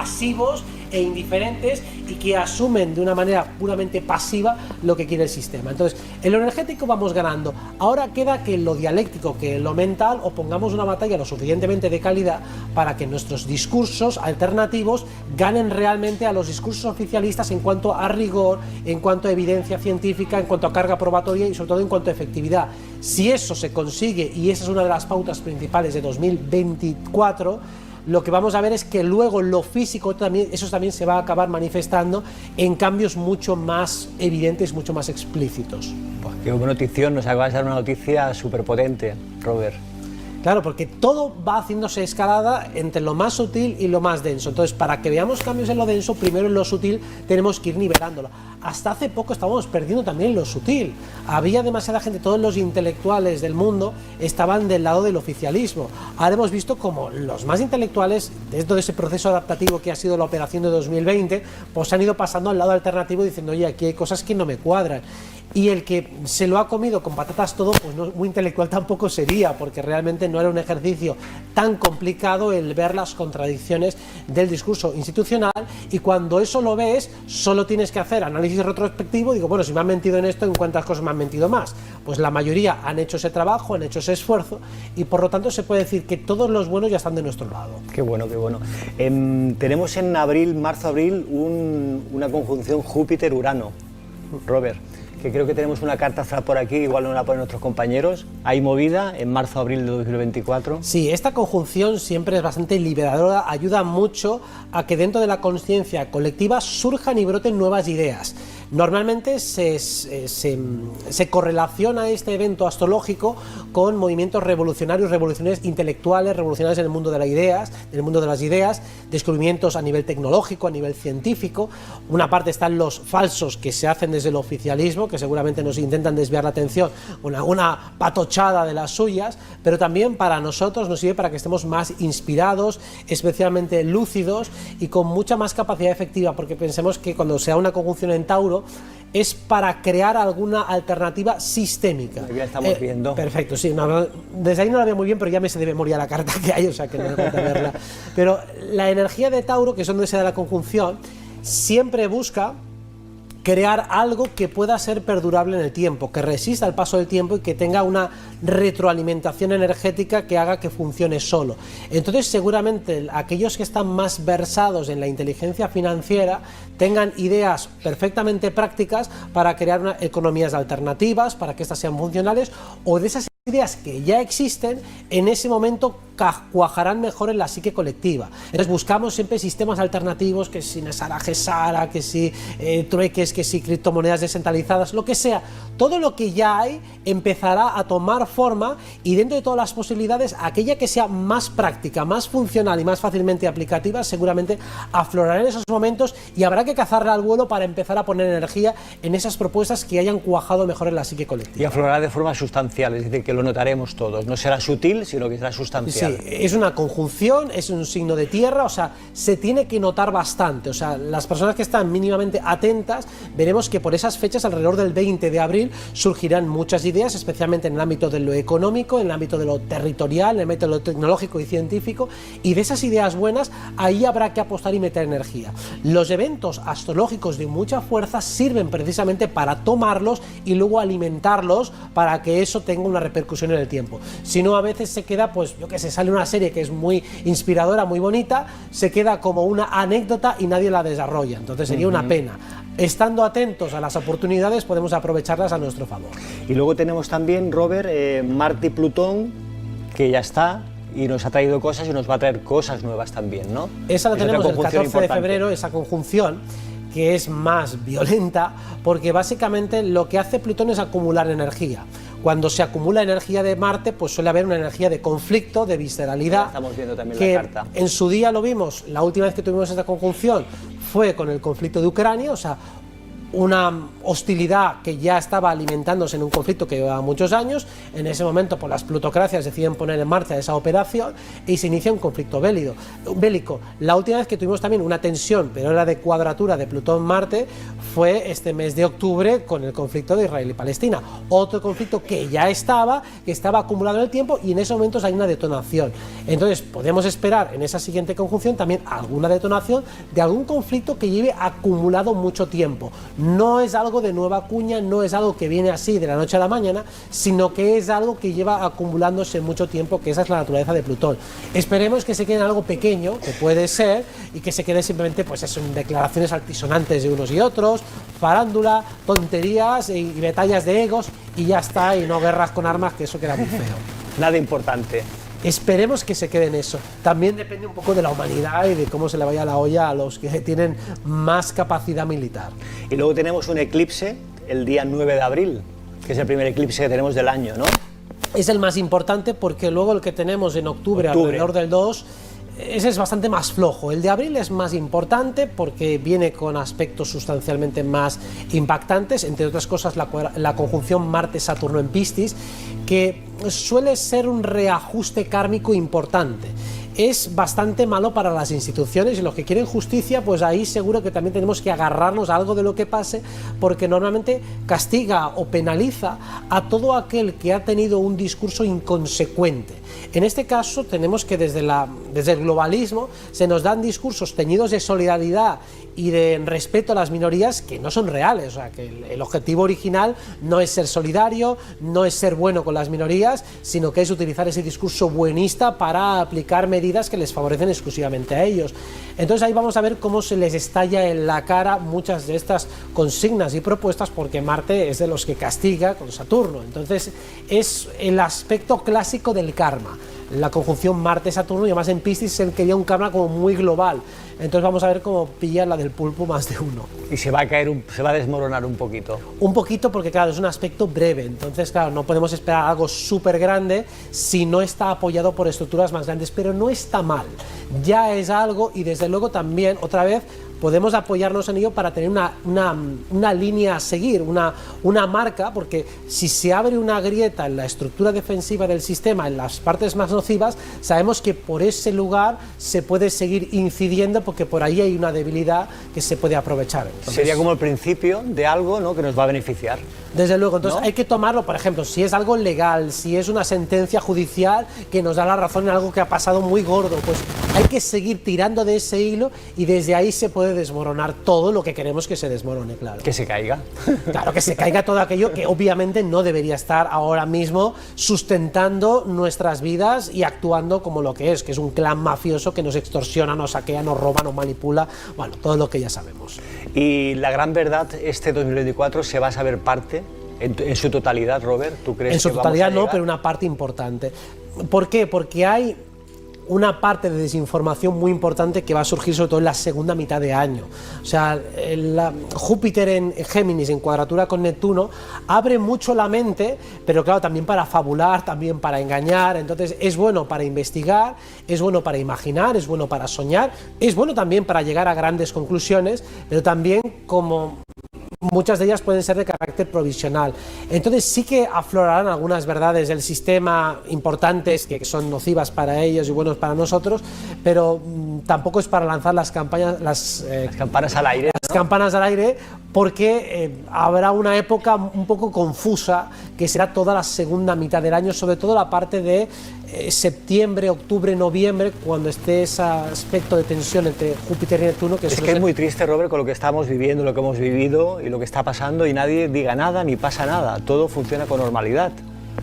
pasivos e indiferentes y que asumen de una manera puramente pasiva lo que quiere el sistema. Entonces, en lo energético vamos ganando. Ahora queda que en lo dialéctico, que en lo mental, o pongamos una batalla lo suficientemente de calidad para que nuestros discursos alternativos ganen realmente a los discursos oficialistas en cuanto a rigor, en cuanto a evidencia científica, en cuanto a carga probatoria y sobre todo en cuanto a efectividad. Si eso se consigue, y esa es una de las pautas principales de 2024, lo que vamos a ver es que luego lo físico también, eso también se va a acabar manifestando en cambios mucho más evidentes, mucho más explícitos. Pues qué buena notición, nos acabas de dar una noticia súper potente, Robert. Claro, porque todo va haciéndose escalada entre lo más sutil y lo más denso. Entonces, para que veamos cambios en lo denso, primero en lo sutil tenemos que ir nivelándolo. Hasta hace poco estábamos perdiendo también lo sutil. Había demasiada gente, todos los intelectuales del mundo estaban del lado del oficialismo. Ahora hemos visto como los más intelectuales, dentro de ese proceso adaptativo que ha sido la operación de 2020, pues han ido pasando al lado alternativo diciendo, oye, aquí hay cosas que no me cuadran. Y el que se lo ha comido con patatas todo, pues no, muy intelectual tampoco sería, porque realmente no era un ejercicio tan complicado el ver las contradicciones del discurso institucional, y cuando eso lo ves, solo tienes que hacer análisis retrospectivo. Digo, bueno, si me han mentido en esto, ¿en cuántas cosas me han mentido más? Pues la mayoría han hecho ese trabajo, han hecho ese esfuerzo, y por lo tanto se puede decir que todos los buenos ya están de nuestro lado. Qué bueno, qué bueno. Tenemos en abril, marzo-abril, una conjunción Júpiter-Urano, Robert, que creo que tenemos una carta astral por aquí, igual no la ponen nuestros compañeros. Hay movida en marzo-abril de 2024. Sí, esta conjunción siempre es bastante liberadora, ayuda mucho a que dentro de la conciencia colectiva surjan y broten nuevas ideas. Normalmente se correlaciona este evento astrológico con movimientos revolucionarios, revoluciones intelectuales, revolucionarias en el mundo de las ideas, descubrimientos a nivel tecnológico, a nivel científico. Una parte están los falsos que se hacen desde el oficialismo, que seguramente nos intentan desviar la atención con alguna patochada de las suyas, pero también para nosotros nos sirve para que estemos más inspirados, especialmente lúcidos y con mucha más capacidad efectiva, porque pensemos que cuando se da una conjunción en Tauro es para crear alguna alternativa sistémica. Ya estamos viendo. Perfecto, sí, no, desde ahí no la veo muy bien, pero ya me sé de memoria la carta que hay, o sea que no me falta verla. Pero la energía de Tauro, que es donde se da la conjunción, siempre busca crear algo que pueda ser perdurable en el tiempo, que resista el paso del tiempo y que tenga una retroalimentación energética que haga que funcione solo. Entonces seguramente aquellos que están más versados en la inteligencia financiera tengan ideas perfectamente prácticas para crear economías alternativas, para que estas sean funcionales, o de esas ideas que ya existen, en ese momento cuajarán mejor en la psique colectiva. Entonces buscamos siempre sistemas alternativos, que si Nesara Gesara, que si trueques, que si criptomonedas descentralizadas, lo que sea. Todo lo que ya hay empezará a tomar forma, y dentro de todas las posibilidades, aquella que sea más práctica, más funcional y más fácilmente aplicativa, seguramente aflorará en esos momentos, y habrá que cazarla al vuelo para empezar a poner energía en esas propuestas que hayan cuajado mejor en la psique colectiva. Y aflorará de forma sustancial, es decir, que lo notaremos todos. No será sutil, sino que será sustancial. Sí, es una conjunción, es un signo de tierra, o sea, se tiene que notar bastante. O sea, las personas que están mínimamente atentas, veremos que por esas fechas, alrededor del 20 de abril, surgirán muchas ideas, especialmente en el ámbito de lo económico, en el ámbito de lo territorial, en el ámbito de lo tecnológico y científico, y de esas ideas buenas, ahí habrá que apostar y meter energía. Los eventos astrológicos de mucha fuerza sirven precisamente para tomarlos y luego alimentarlos para que eso tenga una repercusión en el tiempo. Si no, a veces se queda, pues yo que sé, sale una serie que es muy inspiradora, muy bonita, se queda como una anécdota y nadie la desarrolla. Entonces sería una pena. Estando atentos a las oportunidades, podemos aprovecharlas a nuestro favor. Y luego tenemos también, Robert, Marte y Plutón, que ya está y nos ha traído cosas y nos va a traer cosas nuevas también, ¿no? Esa la tenemos el 14 de febrero, esa conjunción, que es más violenta, porque básicamente lo que hace Plutón es acumular energía. Cuando se acumula energía de Marte, pues suele haber una energía de conflicto, de visceralidad. Estamos viendo también que la carta. En su día lo vimos, la última vez que tuvimos esta conjunción fue con el conflicto de Ucrania, o sea, una hostilidad que ya estaba alimentándose en un conflicto que llevaba muchos años. En ese momento, pues, las plutocracias deciden poner en marcha esa operación y se inicia un conflicto bélico. La última vez que tuvimos también una tensión, pero era de cuadratura de Plutón-Marte, fue este mes de octubre con el conflicto de Israel y Palestina. Otro conflicto que ya estaba acumulado en el tiempo, y en esos momentos hay una detonación. Entonces podemos esperar en esa siguiente conjunción también alguna detonación de algún conflicto que lleve acumulado mucho tiempo. No es algo de nueva cuña, no es algo que viene así de la noche a la mañana, sino que es algo que lleva acumulándose mucho tiempo, que esa es la naturaleza de Plutón. Esperemos que se quede en algo pequeño, que puede ser, y que se quede simplemente, pues eso, en declaraciones altisonantes de unos y otros, farándula, tonterías y batallas de egos, y ya está, y no guerras con armas, que eso queda muy feo. Nada importante. Esperemos que se quede en eso. También depende un poco de la humanidad y de cómo se le vaya la olla a los que tienen más capacidad militar. Y luego tenemos un eclipse el día 9 de abril, que es el primer eclipse que tenemos del año, ¿no? Es el más importante, porque luego el que tenemos en octubre. Alrededor del 2, ese es bastante más flojo. El de abril es más importante porque viene con aspectos sustancialmente más impactantes, entre otras cosas la conjunción Marte-Saturno en Piscis, que suele ser un reajuste kármico importante. Es bastante malo para las instituciones, y los que quieren justicia, pues ahí seguro que también tenemos que agarrarnos a algo de lo que pase, porque normalmente castiga o penaliza a todo aquel que ha tenido un discurso inconsecuente. En este caso tenemos que desde el globalismo se nos dan discursos teñidos de solidaridad y de respeto a las minorías que no son reales. O sea, que el objetivo original no es ser solidario, no es ser bueno con las minorías, sino que es utilizar ese discurso buenista para aplicar medidas que les favorecen exclusivamente a ellos. Entonces ahí vamos a ver cómo se les estalla en la cara muchas de estas consignas y propuestas, porque Marte es de los que castiga con Saturno. Entonces es el aspecto clásico del karma, la conjunción Marte-Saturno, y además en Piscis se quería un karma como muy global. Entonces vamos a ver cómo pilla la del pulpo más de uno. Y se va a desmoronar un poquito. Un poquito, porque claro, es un aspecto breve. Entonces, claro, no podemos esperar algo súper grande si no está apoyado por estructuras más grandes, pero no está mal. Ya es algo, y desde luego también, otra vez, podemos apoyarnos en ello para tener una línea a seguir, una marca, porque si se abre una grieta en la estructura defensiva del sistema, en las partes más nocivas, sabemos que por ese lugar se puede seguir incidiendo, porque por ahí hay una debilidad que se puede aprovechar. Entonces, sería como el principio de algo, ¿no?, que nos va a beneficiar. Desde luego, entonces, ¿no? Hay que tomarlo, por ejemplo, si es algo legal, si es una sentencia judicial que nos da la razón en algo que ha pasado muy gordo, pues hay que seguir tirando de ese hilo, y desde ahí se puede desmoronar todo lo que queremos que se desmorone, claro. Que se caiga. Claro, que se caiga todo aquello que obviamente no debería estar ahora mismo sustentando nuestras vidas y actuando como lo que es un clan mafioso que nos extorsiona, nos saquea, nos roba, nos manipula, bueno, todo lo que ya sabemos. Y la gran verdad, este 2024 se va a saber parte en su totalidad, Robert. ¿Tú crees en su que totalidad vamos a no, llegar? pero una parte importante. ¿Por qué? Porque hay una parte de desinformación muy importante que va a surgir sobre todo en la segunda mitad de año. O sea, Júpiter en Géminis, en cuadratura con Neptuno, abre mucho la mente, pero claro, también para fabular, también para engañar. Entonces es bueno para investigar, es bueno para imaginar, es bueno para soñar, es bueno también para llegar a grandes conclusiones, pero también como muchas de ellas pueden ser de carácter provisional. Entonces sí que aflorarán algunas verdades del sistema importantes que son nocivas para ellos y buenos para nosotros, pero tampoco es para lanzar las campanas al aire, ¿no? Las campanas al aire, porque habrá una época un poco confusa que será toda la segunda mitad del año, sobre todo la parte de septiembre, octubre, noviembre, cuando esté ese aspecto de tensión entre Júpiter y Neptuno. Es muy triste, Robert, con lo que estamos viviendo, lo que hemos vivido y lo que está pasando, y nadie diga nada ni pasa nada, todo funciona con normalidad.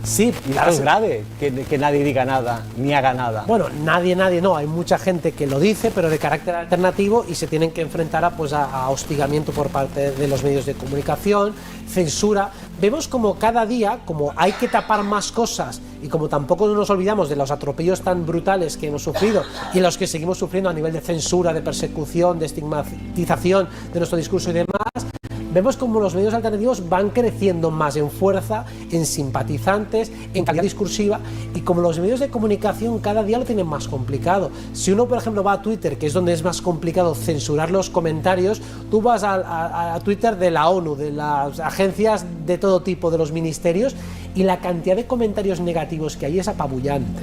Sí, y claro, es grave que nadie diga nada ni haga nada. Bueno, nadie no, hay mucha gente que lo dice, pero de carácter alternativo, y se tienen que enfrentar a hostigamiento por parte de los medios de comunicación, censura. Vemos como cada día, como hay que tapar más cosas, y como tampoco nos olvidamos de los atropellos tan brutales que hemos sufrido y los que seguimos sufriendo a nivel de censura, de persecución, de estigmatización de nuestro discurso y demás, vemos como los medios alternativos van creciendo más en fuerza, en simpatizantes, en calidad discursiva, y como los medios de comunicación cada día lo tienen más complicado. Si uno, por ejemplo, va a Twitter, que es donde es más complicado censurar los comentarios, tú vas a Twitter de la ONU, de las agencias de todo tipo, de los ministerios, y la cantidad de comentarios negativos que hay es apabullante.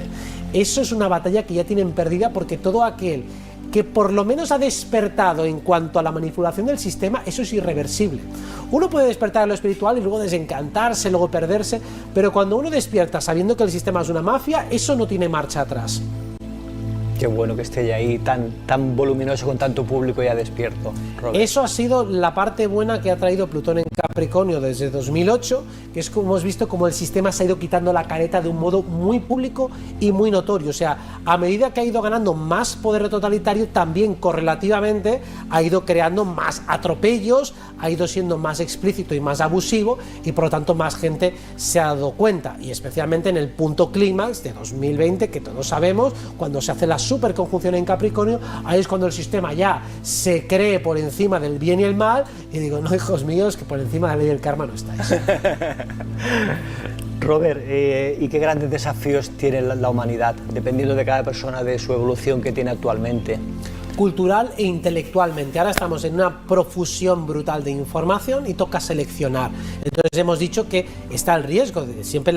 Eso es una batalla que ya tienen perdida, porque todo aquel que por lo menos ha despertado en cuanto a la manipulación del sistema, eso es irreversible. Uno puede despertar en lo espiritual y luego desencantarse, luego perderse, pero cuando uno despierta sabiendo que el sistema es una mafia, eso no tiene marcha atrás. Qué bueno que esté ya ahí tan voluminoso, con tanto público ya despierto, Robert. Eso ha sido la parte buena que ha traído Plutón en Capricornio desde 2008, que es como hemos visto como el sistema se ha ido quitando la careta de un modo muy público y muy notorio. O sea, a medida que ha ido ganando más poder totalitario, también correlativamente ha ido creando más atropellos, ha ido siendo más explícito y más abusivo, y por lo tanto más gente se ha dado cuenta, y especialmente en el punto clímax de 2020, que todos sabemos, cuando se hace la superconjunción en Capricornio, ahí es cuando el sistema ya se cree por encima del bien y el mal, y digo, no, hijos míos, que por encima de la ley del karma no estáis. Robert, ¿y qué grandes desafíos tiene la humanidad, dependiendo de cada persona, de su evolución que tiene actualmente? Cultural e intelectualmente. Ahora estamos en una profusión brutal de información y toca seleccionar. Entonces hemos dicho que está el riesgo de siempre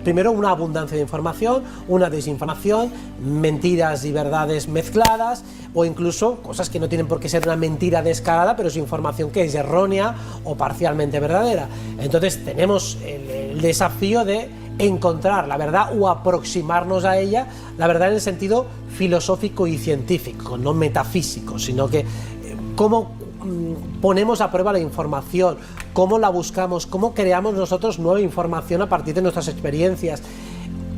primero una abundancia de información, una desinformación, mentiras y verdades mezcladas, o incluso cosas que no tienen por qué ser una mentira descarada, pero es información que es errónea o parcialmente verdadera. Entonces tenemos el desafío de encontrar la verdad o aproximarnos a ella, la verdad en el sentido filosófico y científico, no metafísico, sino que cómo ponemos a prueba la información, cómo la buscamos, cómo creamos nosotros nueva información a partir de nuestras experiencias.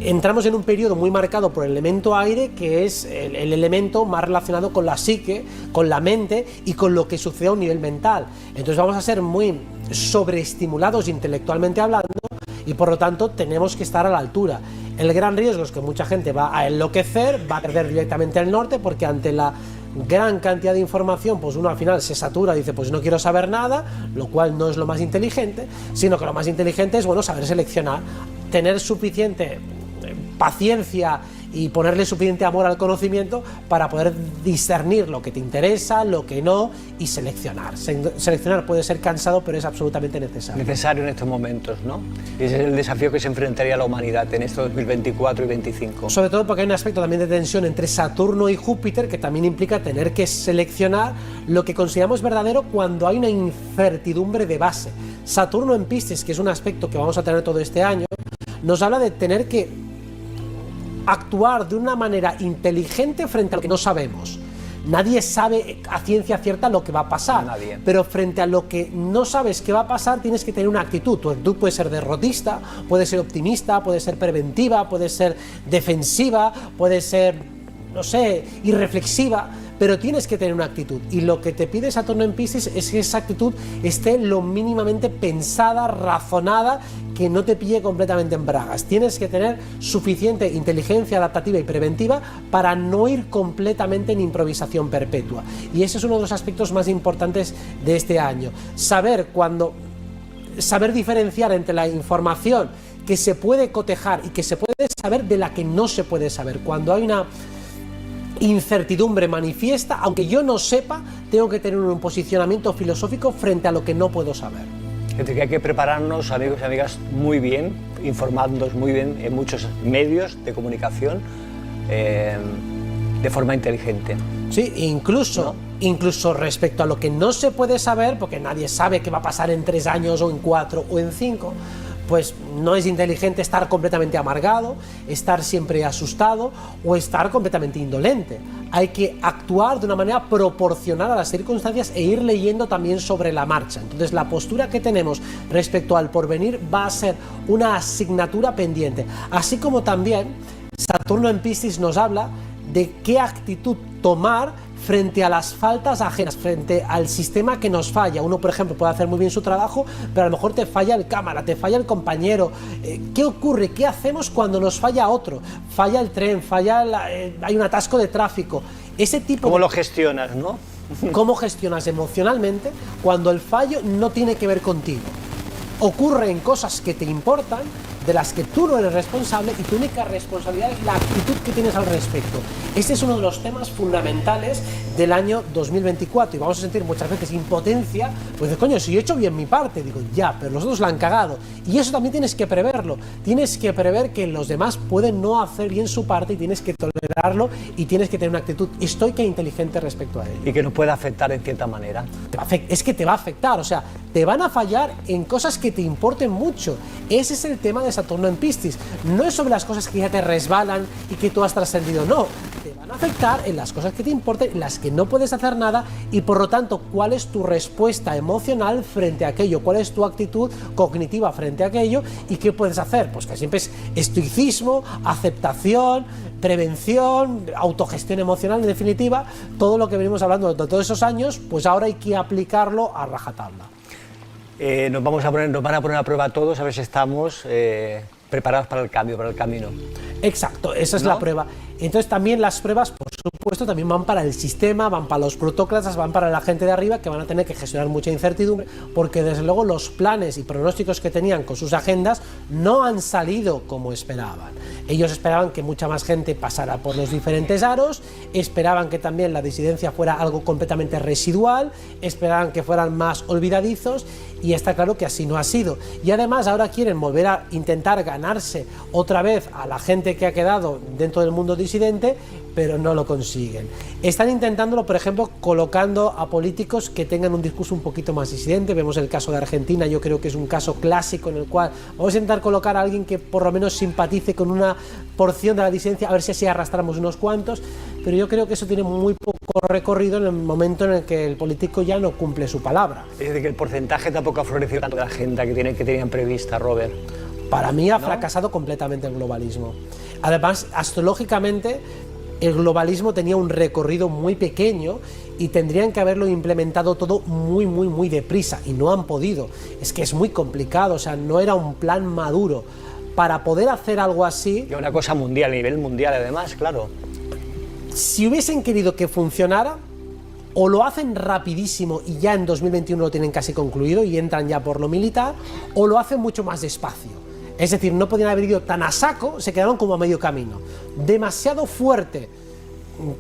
Entramos en un periodo muy marcado por el elemento aire, que es el elemento más relacionado con la psique, con la mente y con lo que sucede a un nivel mental. Entonces vamos a ser muy sobreestimulados intelectualmente hablando, y por lo tanto tenemos que estar a la altura. El gran riesgo es que mucha gente va a enloquecer, va a perder directamente el norte, porque ante la gran cantidad de información, pues uno al final se satura, dice pues no quiero saber nada, lo cual no es lo más inteligente, sino que lo más inteligente es, bueno, saber seleccionar, tener suficiente paciencia y ponerle suficiente amor al conocimiento para poder discernir lo que te interesa, lo que no, y seleccionar. Seleccionar puede ser cansado, pero es absolutamente necesario. Necesario en estos momentos, ¿no? Ese es el desafío que se enfrentaría la humanidad en estos 2024 y 2025. Sobre todo porque hay un aspecto también de tensión entre Saturno y Júpiter, que también implica tener que seleccionar lo que consideramos verdadero cuando hay una incertidumbre de base. Saturno en Piscis, que es un aspecto que vamos a tener todo este año, nos habla de tener que actuar de una manera inteligente frente a lo que no sabemos. Nadie sabe a ciencia cierta lo que va a pasar. Nadie. Pero frente a lo que no sabes que va a pasar, tienes que tener una actitud. Tu actitud puede ser derrotista, puede ser optimista, puede ser preventiva, puede ser defensiva, puede ser, no sé, irreflexiva, pero tienes que tener una actitud. Y lo que te pide Saturno en Piscis es que esa actitud esté lo mínimamente pensada, razonada, que no te pille completamente en bragas. Tienes que tener suficiente inteligencia adaptativa y preventiva para no ir completamente en improvisación perpetua. Y ese es uno de los aspectos más importantes de este año. Saber diferenciar entre la información que se puede cotejar y que se puede saber de la que no se puede saber. Cuando hay una incertidumbre manifiesta, aunque yo no sepa, tengo que tener un posicionamiento filosófico frente a lo que no puedo saber. Es decir, que hay que prepararnos, amigos y amigas, muy bien, informándonos muy bien en muchos medios de comunicación, de forma inteligente. Sí, incluso respecto a lo que no se puede saber, porque nadie sabe qué va a pasar en 3 años o en 4 o en 5, pues no es inteligente estar completamente amargado, estar siempre asustado o estar completamente indolente. Hay que actuar de una manera proporcional a las circunstancias e ir leyendo también sobre la marcha. Entonces la postura que tenemos respecto al porvenir va a ser una asignatura pendiente, así como también Saturno en Piscis nos habla de qué actitud tomar frente a las faltas ajenas, frente al sistema que nos falla. Uno, por ejemplo, puede hacer muy bien su trabajo, pero a lo mejor te falla el cámara, te falla el compañero. ¿Qué ocurre? ¿Qué hacemos cuando nos falla otro? Falla el tren, hay un atasco de tráfico. Ese tipo ¿Cómo lo gestionas, no? cómo gestionas emocionalmente cuando el fallo no tiene que ver contigo. Ocurren cosas que te importan, de las que tú no eres responsable, y tu única responsabilidad es la actitud que tienes al respecto. Este es uno de los temas fundamentales del año 2024 y vamos a sentir muchas veces impotencia, pues de coño, si yo he hecho bien mi parte, digo, ya, pero los otros la han cagado. Y eso también tienes que preverlo, tienes que prever que los demás pueden no hacer bien su parte y tienes que tolerarlo y tienes que tener una actitud estoica e inteligente respecto a ello. Y que nos puede afectar en cierta manera. Es que te va a afectar, o sea, te van a fallar en cosas que te importen mucho. Ese es el tema de Saturno en Piscis. No es sobre las cosas que ya te resbalan y que tú has trascendido, no. Te van a afectar en las cosas que te importen, en las que no puedes hacer nada y por lo tanto, ¿cuál es tu respuesta emocional frente a aquello? ¿Cuál es tu actitud cognitiva frente a aquello? ¿Y qué puedes hacer? Pues que siempre es estoicismo, aceptación, prevención, autogestión emocional, en definitiva, todo lo que venimos hablando de todos esos años, pues ahora hay que aplicarlo a rajatabla. Nos van a poner a prueba a todos a ver si estamos preparados para el cambio, para el camino. Exacto, esa es la prueba. Entonces también las pruebas, por supuesto, también van para el sistema, van para los protócratas, van para la gente de arriba, que van a tener que gestionar mucha incertidumbre, porque desde luego los planes y pronósticos que tenían con sus agendas no han salido como esperaban. Ellos esperaban que mucha más gente pasara por los diferentes aros, esperaban que también la disidencia fuera algo completamente residual, esperaban que fueran más olvidadizos, y está claro que así no ha sido. Y además ahora quieren volver a intentar ganarse otra vez a la gente que ha quedado dentro del mundo disidente, pero no lo consiguen. Están intentándolo, por ejemplo, colocando a políticos que tengan un discurso un poquito más disidente. Vemos el caso de Argentina, yo creo que es un caso clásico en el cual vamos a intentar colocar a alguien que por lo menos simpatice con una porción de la disidencia, a ver si así arrastramos unos cuantos, pero yo creo que eso tiene muy poco recorrido en el momento en el que el político ya no cumple su palabra. Es decir, que el porcentaje tampoco ha florecido tanto de la agenda que tenían prevista, Robert. Para mí ha fracasado completamente el globalismo. Además, astrológicamente, el globalismo tenía un recorrido muy pequeño y tendrían que haberlo implementado todo muy deprisa, y no han podido. Es que es muy complicado, o sea, no era un plan maduro. Para poder hacer algo así... Y una cosa mundial, a nivel mundial además, claro. Si hubiesen querido que funcionara, o lo hacen rapidísimo y ya en 2021 lo tienen casi concluido y entran ya por lo militar, o lo hacen mucho más despacio. Es decir, no podían haber ido tan a saco, se quedaron como a medio camino. Demasiado fuerte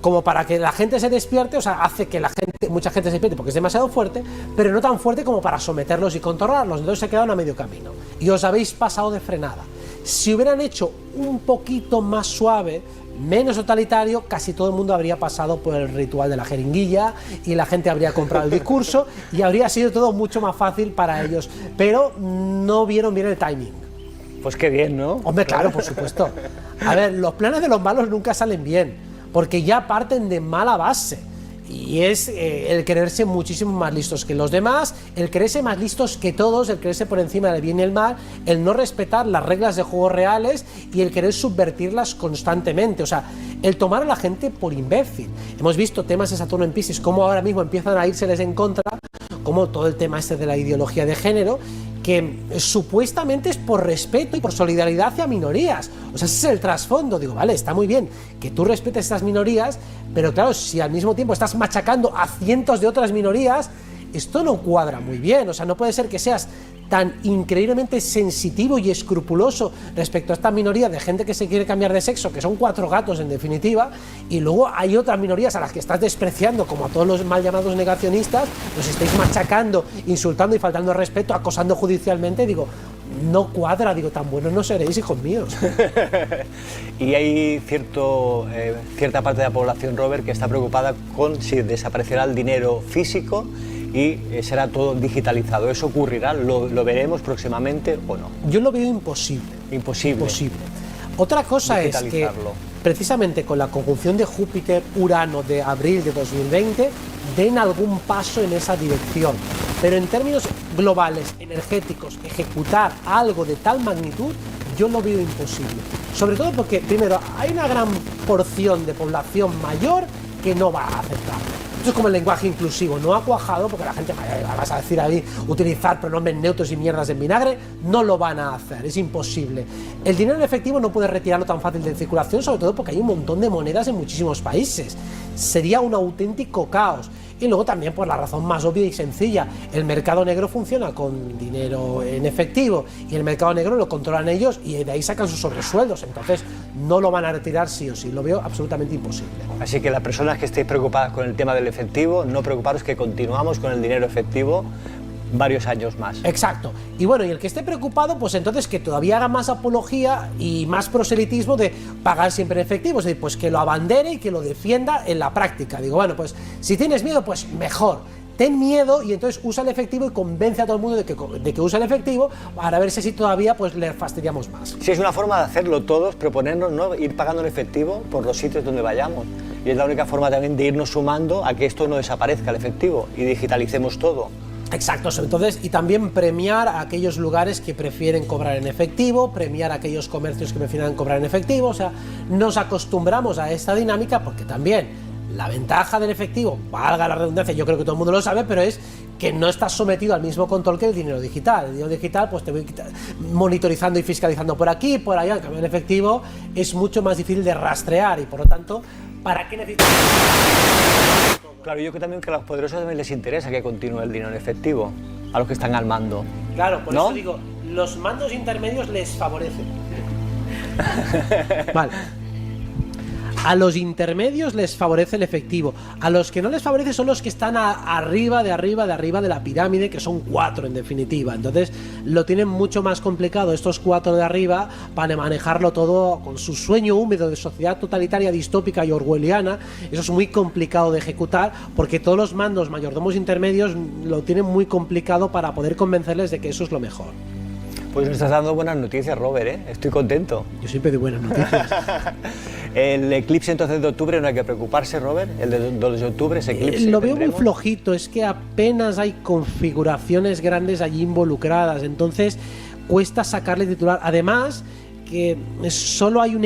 como para que la gente se despierte, o sea, hace que mucha gente se despierte porque es demasiado fuerte, pero no tan fuerte como para someterlos y controlarlos. Entonces se quedaron a medio camino y os habéis pasado de frenada. Si hubieran hecho un poquito más suave, menos totalitario, casi todo el mundo habría pasado por el ritual de la jeringuilla y la gente habría comprado el discurso y habría sido todo mucho más fácil para ellos, pero no vieron bien el timing. Pues qué bien, ¿no? Hombre, claro, por supuesto. A ver, los planes de los malos nunca salen bien, porque ya parten de mala base. Y es el creerse muchísimo más listos que los demás, el creerse más listos que todos, el creerse por encima del bien y el mal, el no respetar las reglas de juego reales y el querer subvertirlas constantemente. O sea, el tomar a la gente por imbécil. Hemos visto temas de Saturno en Piscis, cómo ahora mismo empiezan a irseles en contra, como todo el tema este de la ideología de género, que supuestamente es por respeto y por solidaridad hacia minorías. O sea, ese es el trasfondo. Digo, vale, está muy bien que tú respetes estas minorías, pero claro, si al mismo tiempo estás machacando a cientos de otras minorías, esto no cuadra muy bien. O sea, no puede ser que seas tan increíblemente sensitivo y escrupuloso respecto a esta minoría de gente que se quiere cambiar de sexo, que son 4 gatos en definitiva, y luego hay otras minorías a las que estás despreciando, como a todos los mal llamados negacionistas, los estáis machacando, insultando y faltando respeto, acosando judicialmente. Digo, no cuadra, digo, tan buenos no seréis, hijos míos. Y hay cierta parte de la población, Robert, que está preocupada con si desaparecerá el dinero físico y será todo digitalizado. ¿Eso ocurrirá? ¿Lo veremos próximamente o no? Yo lo veo imposible. Imposible. Otra cosa es que, precisamente con la conjunción de Júpiter-Urano de abril de 2020, den algún paso en esa dirección. Pero en términos globales, energéticos, ejecutar algo de tal magnitud, yo lo veo imposible. Sobre todo porque, primero, hay una gran porción de población mayor que no va a aceptar. Esto es como el lenguaje inclusivo, no ha cuajado porque la gente, vas a decir ahí, utilizar pronombres neutros y mierdas en vinagre, no lo van a hacer, es imposible. El dinero en efectivo no puede retirarlo tan fácil de circulación, sobre todo porque hay un montón de monedas en muchísimos países. Sería un auténtico caos. Y luego también por la razón más obvia y sencilla, el mercado negro funciona con dinero en efectivo y el mercado negro lo controlan ellos y de ahí sacan sus sobresueldos, entonces no lo van a retirar sí o sí, lo veo absolutamente imposible. Así que las personas que estéis preocupadas con el tema del efectivo, no preocuparos, que continuamos con el dinero efectivo varios años más. Exacto. Y bueno, y el que esté preocupado, pues entonces que todavía haga más apología y más proselitismo de pagar siempre en efectivo, es decir, pues que lo abandere y que lo defienda en la práctica. Digo, bueno, pues si tienes miedo, pues mejor. Ten miedo y entonces usa el efectivo y convence a todo el mundo de que usa el efectivo para ver si todavía pues le fastidiamos más. Sí, es una forma de hacerlo todos, proponernos, ¿no?, ir pagando en efectivo por los sitios donde vayamos. Y es la única forma también de irnos sumando a que esto no desaparezca, el efectivo, y digitalicemos todo. Exacto, entonces, y también premiar a aquellos lugares que prefieren cobrar en efectivo, premiar a aquellos comercios que prefieren cobrar en efectivo, o sea, nos acostumbramos a esta dinámica porque también la ventaja del efectivo, valga la redundancia, yo creo que todo el mundo lo sabe, pero es que no estás sometido al mismo control que el dinero digital. El dinero digital, pues te voy monitorizando y fiscalizando por aquí, por allá. En cambio, el efectivo es mucho más difícil de rastrear y por lo tanto, ¿para qué necesitas? Claro, yo creo también que a los poderosos también les interesa que continúe el dinero en efectivo, a los que están al mando. Claro, por ¿no? eso digo, los mandos intermedios les favorecen. Vale. A los intermedios les favorece el efectivo. A los que no les favorece son los que están arriba de la pirámide, que son 4 en definitiva. Entonces lo tienen mucho más complicado estos 4 de arriba para manejarlo todo con su sueño húmedo de sociedad totalitaria, distópica y orwelliana. Eso es muy complicado de ejecutar porque todos los mandos mayordomos intermedios lo tienen muy complicado para poder convencerles de que eso es lo mejor. Pues nos estás dando buenas noticias, Robert, ¿eh? Estoy contento. Yo siempre doy buenas noticias. El eclipse entonces de octubre no hay que preocuparse, Robert. El de 2 de octubre, ese eclipse. Lo veo muy flojito, es que apenas hay configuraciones grandes allí involucradas, entonces cuesta sacarle titular. Además, que solo hay un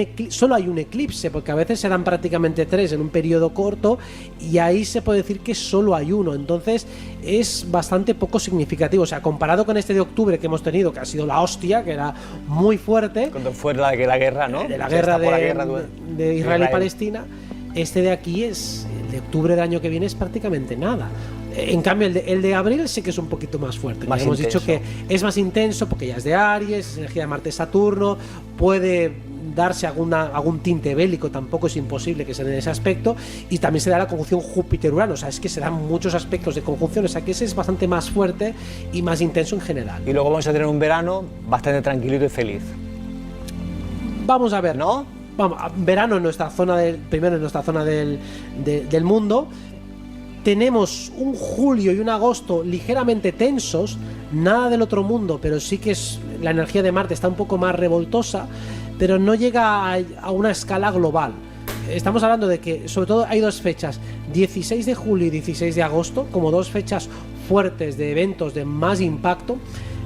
eclipse, porque a veces se dan prácticamente 3 en un periodo corto y ahí se puede decir que solo hay uno, entonces es bastante poco significativo, o sea, comparado con este de octubre que hemos tenido, que ha sido la hostia, que era muy fuerte. Cuando fue la guerra, ¿no? De la guerra de Israel y Palestina, este de aquí es, el de octubre del año que viene es prácticamente nada. En cambio, el de abril sí que es un poquito más fuerte. Más hemos intenso. dicho que es más intenso porque ya es de Aries, es energía de Marte-Saturno, puede darse algún tinte bélico, tampoco es imposible que sea en ese aspecto, y también se da la conjunción Júpiter-Urano, o sea, es que se dan muchos aspectos de conjunción, o sea, que ese es bastante más fuerte y más intenso en general. Y luego vamos a tener un verano bastante tranquilito y feliz. Vamos a ver, ¿no? Vamos, verano en nuestra zona primero en nuestra zona del mundo. Tenemos un julio y un agosto ligeramente tensos, nada del otro mundo, pero sí que es la energía de Marte está un poco más revoltosa, pero no llega a una escala global. Estamos hablando de que sobre todo hay 2 fechas, 16 de julio y 16 de agosto, como 2 fechas fuertes de eventos de más impacto,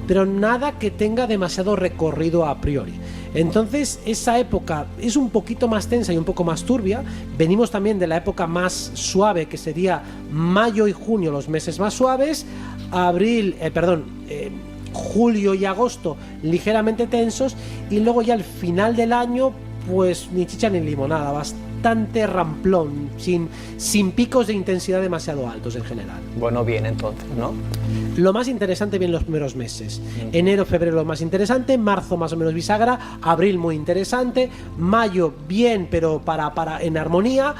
pero nada que tenga demasiado recorrido a priori. Entonces esa época es un poquito más tensa y un poco más turbia. Venimos también de la época más suave, que sería mayo y junio, los meses más suaves. Julio y agosto ligeramente tensos, y luego ya al final del año pues ni chicha ni limonada, bastante ramplón, sin picos de intensidad demasiado altos en general. Bueno, bien entonces, ¿no? Lo más interesante viene los primeros meses. Enero, febrero lo más interesante, marzo más o menos bisagra, abril muy interesante, mayo bien pero en armonía,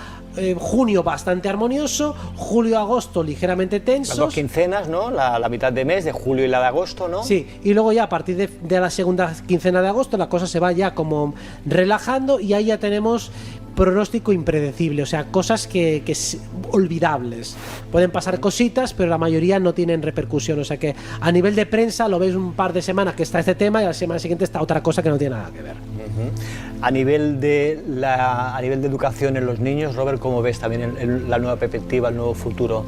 junio bastante armonioso, julio, agosto ligeramente tensos. Las 2 quincenas, ¿no? La mitad de mes, de julio y la de agosto, ¿no? Sí, y luego ya a partir de la segunda quincena de agosto la cosa se va ya como relajando y ahí ya tenemos pronóstico impredecible, o sea, cosas que olvidables. Pueden pasar cositas, pero la mayoría no tienen repercusión, o sea que a nivel de prensa lo ves un par de semanas que está este tema y a la semana siguiente está otra cosa que no tiene nada que ver. A nivel de educación en los niños, Robert, ¿cómo ves también la nueva perspectiva, el nuevo futuro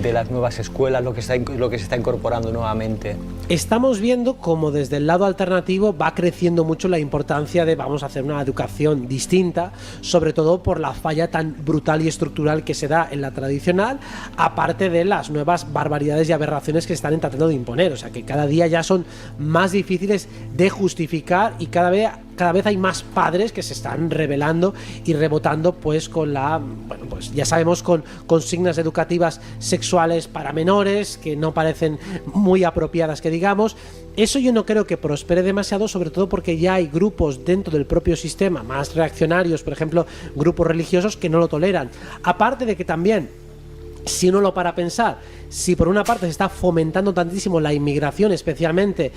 de las nuevas escuelas, lo que se está incorporando nuevamente? Estamos viendo como desde el lado alternativo va creciendo mucho la importancia de vamos a hacer una educación distinta, sobre todo por la falla tan brutal y estructural que se da en la tradicional, aparte de las nuevas barbaridades y aberraciones que se están tratando de imponer, o sea que cada día ya son más difíciles de justificar y cada vez cada vez hay más padres que se están rebelando y rebotando pues con bueno, pues ya sabemos, con consignas educativas sexuales para menores que no parecen muy apropiadas, que digamos. Eso yo no creo que prospere demasiado, sobre todo porque ya hay grupos dentro del propio sistema más reaccionarios, por ejemplo, grupos religiosos que no lo toleran. Aparte de que también, si uno lo para a pensar, si por una parte se está fomentando tantísimo la inmigración, especialmente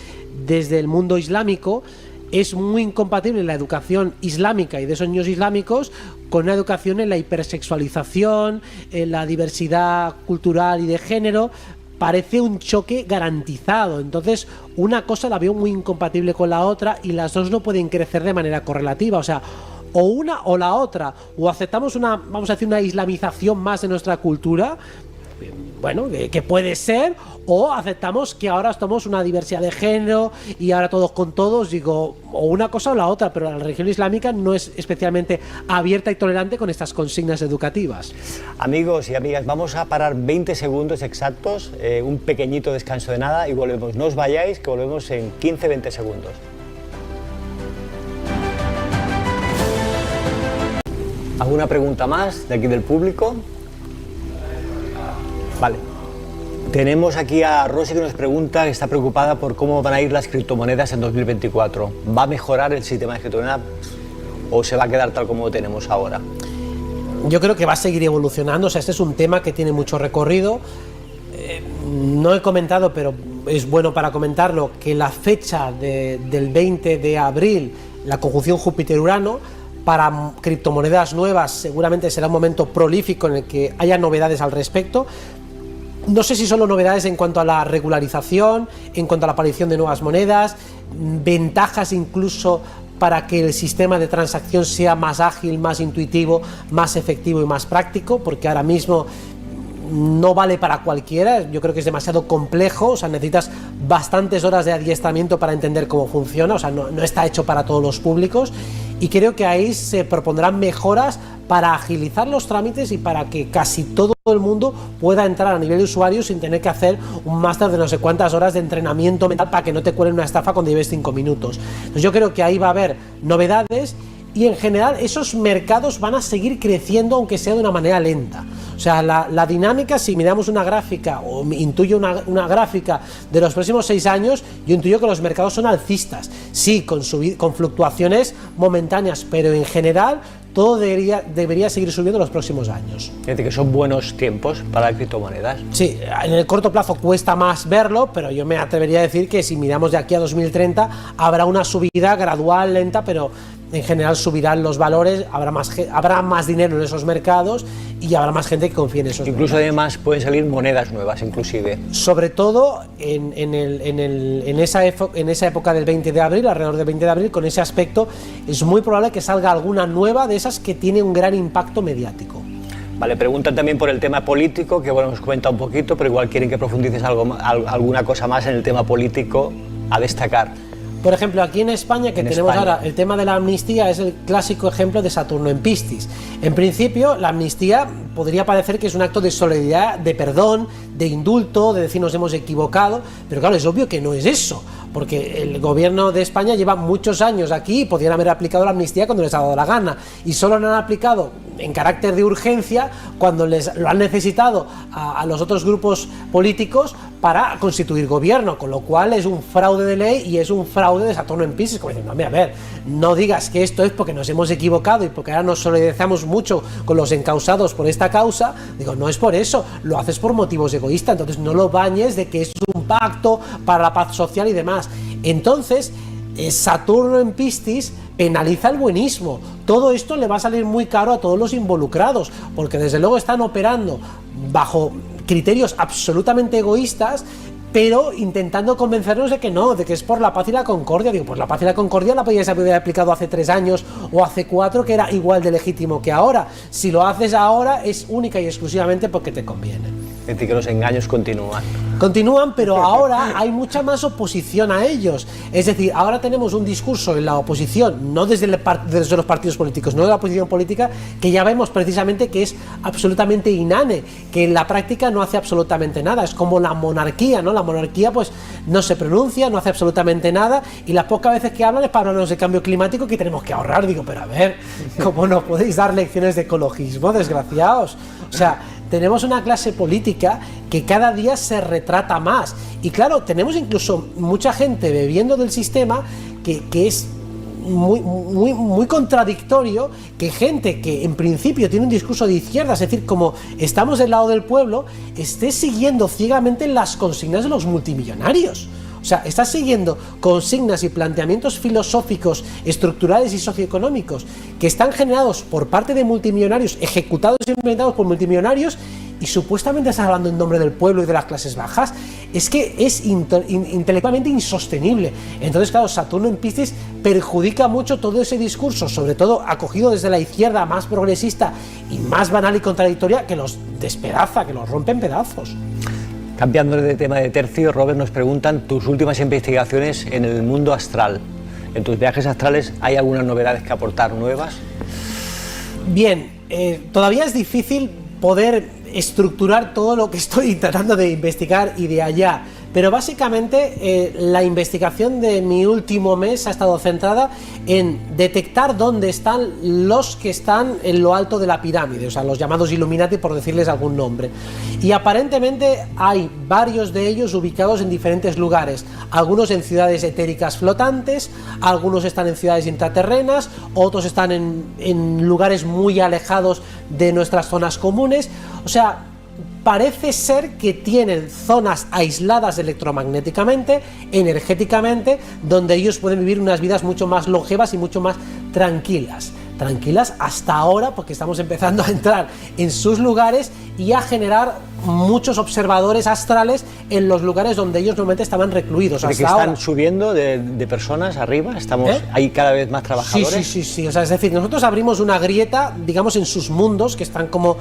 desde el mundo islámico, es muy incompatible la educación islámica y de esos niños islámicos con una educación en la hipersexualización, en la diversidad cultural y de género. Parece un choque garantizado. Entonces, una cosa la veo muy incompatible con la otra y las dos no pueden crecer de manera correlativa. O sea, o una o la otra. O aceptamos vamos a decir, una islamización más de nuestra cultura, bueno, que puede ser, o aceptamos que ahora estamos una diversidad de género y ahora todos con todos, digo, o una cosa o la otra, pero la religión islámica no es especialmente abierta y tolerante con estas consignas educativas. Amigos y amigas, vamos a parar 20 segundos exactos, un pequeñito descanso de nada y volvemos. No os vayáis, que volvemos en 15-20 segundos. ¿Alguna pregunta más de aquí del público? Vale. Tenemos aquí a Rosy que nos pregunta, que está preocupada por cómo van a ir las criptomonedas en 2024. ¿Va a mejorar el sistema de criptomonedas o se va a quedar tal como lo tenemos ahora? Yo creo que va a seguir evolucionando. O sea, este es un tema que tiene mucho recorrido. No he comentado, pero es bueno para comentarlo, que la fecha del 20 de abril, la conjunción Júpiter-Urano, para criptomonedas nuevas seguramente será un momento prolífico en el que haya novedades al respecto. No sé si solo novedades en cuanto a la regularización, en cuanto a la aparición de nuevas monedas, ventajas incluso para que el sistema de transacción sea más ágil, más intuitivo, más efectivo y más práctico, porque ahora mismo no vale para cualquiera. Yo creo que es demasiado complejo, o sea, necesitas bastantes horas de adiestramiento para entender cómo funciona, o sea, no está hecho para todos los públicos, y creo que ahí se propondrán mejoras para agilizar los trámites y para que casi todo el mundo pueda entrar a nivel de usuario sin tener que hacer un máster de no sé cuántas horas de entrenamiento mental para que no te cuelen una estafa cuando lleves 5 minutos. Entonces yo creo que ahí va a haber novedades y en general esos mercados van a seguir creciendo, aunque sea de una manera lenta. O sea, la dinámica, si miramos una gráfica o intuyo una gráfica de los próximos 6 años, yo intuyo que los mercados son alcistas, sí, con fluctuaciones momentáneas, pero en general todo debería seguir subiendo en los próximos años. Fíjate que son buenos tiempos para las criptomonedas. Sí, en el corto plazo cuesta más verlo, pero yo me atrevería a decir que si miramos de aquí a 2030 habrá una subida gradual, lenta, pero en general subirán los valores, habrá más dinero en esos mercados y habrá más gente que confíe en esos incluso mercados. Además pueden salir monedas nuevas inclusive. Sobre todo en esa época del 20 de abril, alrededor del 20 de abril, con ese aspecto es muy probable que salga alguna nueva de esas que tiene un gran impacto mediático. Vale, preguntan también por el tema político, que bueno, hemos comentado un poquito, pero igual quieren que profundices alguna cosa más en el tema político a destacar. Por ejemplo, aquí en España, que tenemos ahora el tema de la amnistía, es el clásico ejemplo de Saturno en Piscis. En principio, la amnistía podría parecer que es un acto de solidaridad, de perdón, de indulto, de decir nos hemos equivocado, pero claro, es obvio que no es eso, porque el gobierno de España lleva muchos años aquí y podrían haber aplicado la amnistía cuando les ha dado la gana, y solo lo han aplicado en carácter de urgencia cuando lo han necesitado a los otros grupos políticos para constituir gobierno, con lo cual es un fraude de ley y es un fraude de Saturno en Piscis, como diciendo, a ver, no digas que esto es porque nos hemos equivocado y porque ahora nos solidarizamos mucho con los encausados por esta causa. Digo, no es por eso, lo haces por motivos egoístas, entonces no lo bañes de que es un pacto para la paz social y demás. Entonces, Saturno en Piscis penaliza el buenismo. Todo esto le va a salir muy caro a todos los involucrados, porque desde luego están operando bajo criterios absolutamente egoístas, pero intentando convencernos de que no, de que es por la paz y la concordia. Digo, pues la paz y la concordia la podíais haber aplicado hace 3 años o hace 4, que era igual de legítimo que ahora. Si lo haces ahora es única y exclusivamente porque te conviene. Es decir, que los engaños continúan. Continúan, pero ahora hay mucha más oposición a ellos. Es decir, ahora tenemos un discurso en la oposición, no desde los partidos políticos, no de la oposición política, que ya vemos precisamente que es absolutamente inane, que en la práctica no hace absolutamente nada. Es como la monarquía, ¿no? La monarquía pues no se pronuncia, no hace absolutamente nada, y las pocas veces que hablan es para hablarnos de cambio climático, que tenemos que ahorrar. Digo, pero a ver, ¿cómo no podéis dar lecciones de ecologismo, desgraciados? O sea, tenemos una clase política que cada día se retrata más. Y claro, tenemos incluso mucha gente bebiendo del sistema que es muy contradictorio, que gente que en principio tiene un discurso de izquierda, es decir, como estamos del lado del pueblo, esté siguiendo ciegamente las consignas de los multimillonarios. O sea, está siguiendo consignas y planteamientos filosóficos, estructurales y socioeconómicos que están generados por parte de multimillonarios, ejecutados y implementados por multimillonarios, y supuestamente está hablando en nombre del pueblo y de las clases bajas. Es que es intelectualmente insostenible. Entonces, claro, Saturno en Piscis perjudica mucho todo ese discurso, sobre todo acogido desde la izquierda más progresista y más banal y contradictoria, que los despedaza, que los rompe en pedazos. Cambiando de tema de tercio, Robert, nos preguntan tus últimas investigaciones en el mundo astral. En tus viajes astrales, ¿hay algunas novedades que aportar nuevas? Bien, todavía es difícil poder estructurar todo lo que estoy tratando de investigar y de allá, pero básicamente la investigación de mi último mes ha estado centrada en detectar dónde están los que están en lo alto de la pirámide, o sea, los llamados Illuminati, por decirles algún nombre, y aparentemente hay varios de ellos ubicados en diferentes lugares, algunos en ciudades etéricas flotantes, algunos están en ciudades intraterrenas, otros están en lugares muy alejados de nuestras zonas comunes. O sea, parece ser que tienen zonas aisladas electromagnéticamente, energéticamente, donde ellos pueden vivir unas vidas mucho más longevas y mucho más tranquilas. Tranquilas hasta ahora, porque estamos empezando a entrar en sus lugares y a generar muchos observadores astrales en los lugares donde ellos normalmente estaban recluidos. ¿De que están subiendo de personas arriba? ¿Hay cada vez más trabajadores? Sí. O sea, es decir, nosotros abrimos una grieta, digamos, en sus mundos, que están como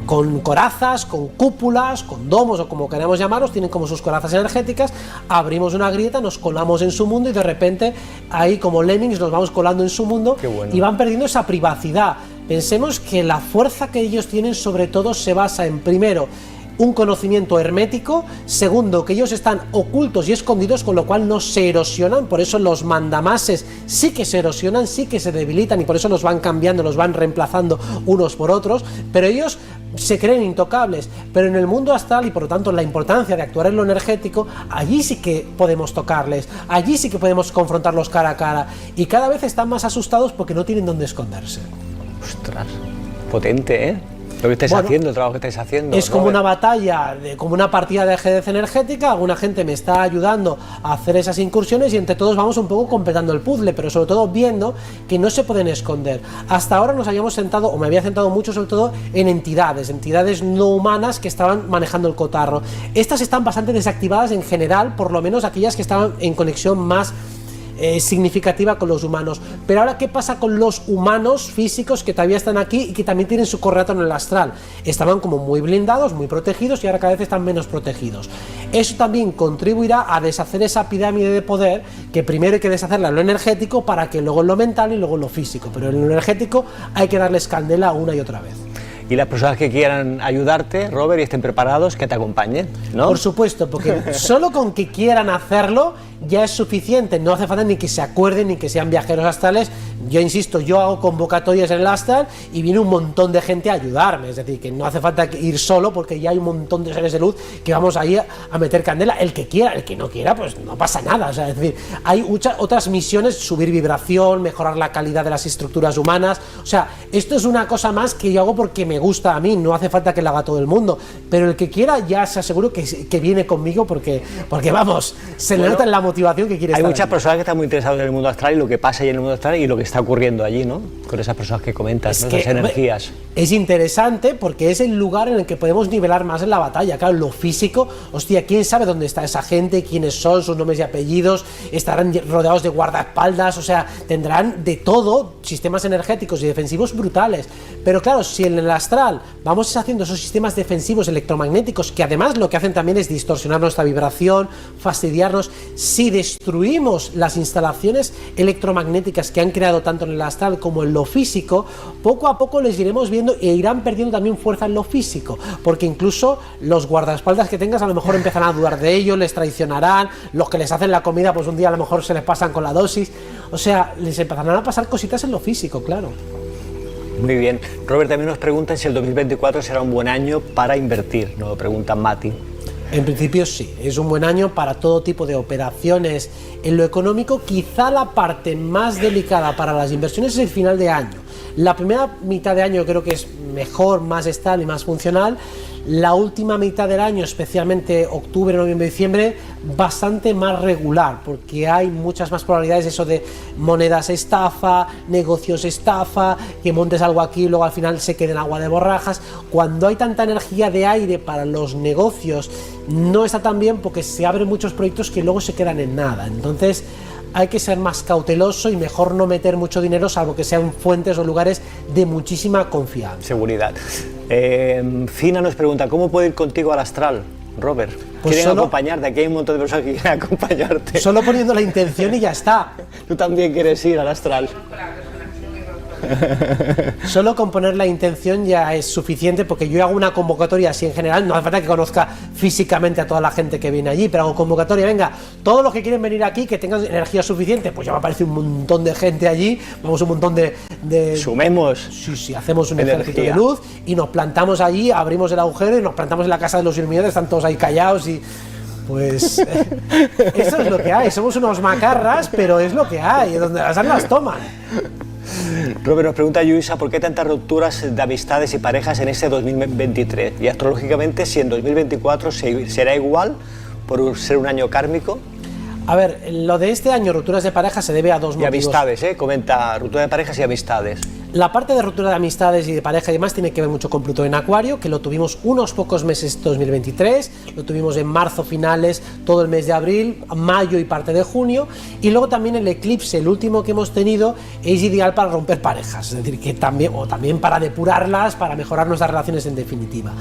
con corazas, con cúpulas, con domos, o como queramos llamarlos, tienen como sus corazas energéticas. Abrimos una grieta, nos colamos en su mundo y de repente ahí, como lemmings, nos vamos colando en su mundo. Qué bueno. Y van perdiendo esa privacidad. Pensemos que la fuerza que ellos tienen sobre todo se basa en, primero, un conocimiento hermético, segundo, que ellos están ocultos y escondidos, con lo cual no se erosionan. Por eso los mandamases sí que se erosionan, sí que se debilitan, y por eso los van cambiando, los van reemplazando unos por otros, pero ellos se creen intocables. Pero en el mundo astral, y por lo tanto la importancia de actuar en lo energético, allí sí que podemos tocarles, allí sí que podemos confrontarlos cara a cara, y cada vez están más asustados porque no tienen dónde esconderse. Ostras, potente, ¿eh? Lo que estáis haciendo, el trabajo que estáis haciendo. Es como una batalla, como una partida de ajedrez energética. Alguna gente me está ayudando a hacer esas incursiones y entre todos vamos un poco completando el puzzle, pero sobre todo viendo que no se pueden esconder. Hasta ahora nos habíamos sentado, o me había centrado mucho sobre todo en entidades no humanas que estaban manejando el cotarro. Estas están bastante desactivadas en general, por lo menos aquellas que estaban en conexión más significativa con los humanos. Pero ahora, ¿qué pasa con los humanos físicos que todavía están aquí y que también tienen su correlato en el astral? Estaban como muy blindados, muy protegidos, y ahora cada vez están menos protegidos. Eso también contribuirá a deshacer esa pirámide de poder, que primero hay que deshacerla en lo energético para que luego en lo mental y luego en lo físico. Pero en lo energético hay que darles candela una y otra vez. Y las personas que quieran ayudarte, Robert, y estén preparados, que te acompañen, ¿no? Por supuesto, porque solo con que quieran hacerlo ya es suficiente. No hace falta ni que se acuerden ni que sean viajeros astrales. Yo insisto, yo hago convocatorias en el astral y viene un montón de gente a ayudarme. Es decir, que no hace falta ir solo, porque ya hay un montón de seres de luz que vamos ahí a meter candela. El que quiera, el que no quiera, pues no pasa nada. O sea, es decir, hay muchas otras misiones: subir vibración, mejorar la calidad de las estructuras humanas. O sea, esto es una cosa más que yo hago porque me gusta a mí, no hace falta que lo haga todo el mundo. Pero el que quiera, ya se aseguro que viene conmigo, porque vamos, se le nota en la motivación. motivación que quiere Hay estar muchas allí. personas que están muy interesadas en el mundo astral y lo que pasa ahí en el mundo astral y lo que está ocurriendo allí, ¿no? Con esas personas que comentas, Es ¿no? que, Esas energías. Es interesante porque es el lugar en el que podemos nivelar más en la batalla. Claro, lo físico, hostia, ¿quién sabe dónde está esa gente? ¿Quiénes son? ¿Sus nombres y apellidos? ¿Estarán rodeados de guardaespaldas? O sea, tendrán de todo, sistemas energéticos y defensivos brutales. Pero claro, si en el astral vamos haciendo esos sistemas defensivos electromagnéticos, que además lo que hacen también es distorsionar nuestra vibración, fastidiarnos, si destruimos las instalaciones electromagnéticas que han creado tanto en el astral como en lo físico, poco a poco les iremos viendo e irán perdiendo también fuerza en lo físico, porque incluso los guardaespaldas que tengas a lo mejor empezarán a dudar de ellos, les traicionarán, los que les hacen la comida pues un día a lo mejor se les pasan con la dosis, o sea, les empezarán a pasar cositas en lo físico, claro. Muy bien. Robert también nos pregunta si el 2024 será un buen año para invertir, nos lo pregunta Mati. En principio sí, es un buen año para todo tipo de operaciones en lo económico. Quizá la parte más delicada para las inversiones es el final de año. La primera mitad de año yo creo que es mejor, más estable y más funcional. La última mitad del año, especialmente octubre, noviembre, diciembre, bastante más regular, porque hay muchas más probabilidades eso de monedas estafa, negocios estafa, que montes algo aquí y luego al final se quede en agua de borrajas. Cuando hay tanta energía de aire para los negocios, no está tan bien porque se abren muchos proyectos que luego se quedan en nada. Entonces hay que ser más cauteloso y mejor no meter mucho dinero, salvo que sean fuentes o lugares de muchísima confianza. Seguridad. Fina nos pregunta, ¿cómo puedo ir contigo al astral, Robert? Pues ¿Quieren solo- acompañarte? Aquí hay un montón de personas que quieren acompañarte. Solo poniendo la intención y ya está. Tú también quieres ir al astral. Solo con poner la intención ya es suficiente, porque yo hago una convocatoria así en general, no hace falta que conozca físicamente a toda la gente que viene allí, pero hago convocatoria, venga, todos los que quieren venir aquí, que tengan energía suficiente, pues ya me aparece un montón de gente allí, vamos un montón de Sumemos. Sí, hacemos un Energía. ejército de luz y nos plantamos allí, abrimos el agujero y nos plantamos en la casa de los iluminados, están todos ahí callados y... Pues eso es lo que hay, somos unos macarras, pero es lo que hay, donde las toman. Robert nos pregunta Luisa, ¿por qué tantas rupturas de amistades y parejas en este 2023? Y astrológicamente, si en 2024 será igual por ser un año kármico. A ver, lo de este año, rupturas de pareja, se debe a dos Y motivos. amistades, comenta, ruptura de parejas y amistades. La parte de ruptura de amistades y de pareja y demás tiene que ver mucho con Plutón en Acuario, que lo tuvimos unos pocos meses 2023, lo tuvimos en marzo finales, todo el mes de abril, mayo y parte de junio, y luego también el eclipse, el último que hemos tenido, es ideal para romper parejas, es decir, que también, o también para depurarlas, para mejorar nuestras relaciones en definitiva.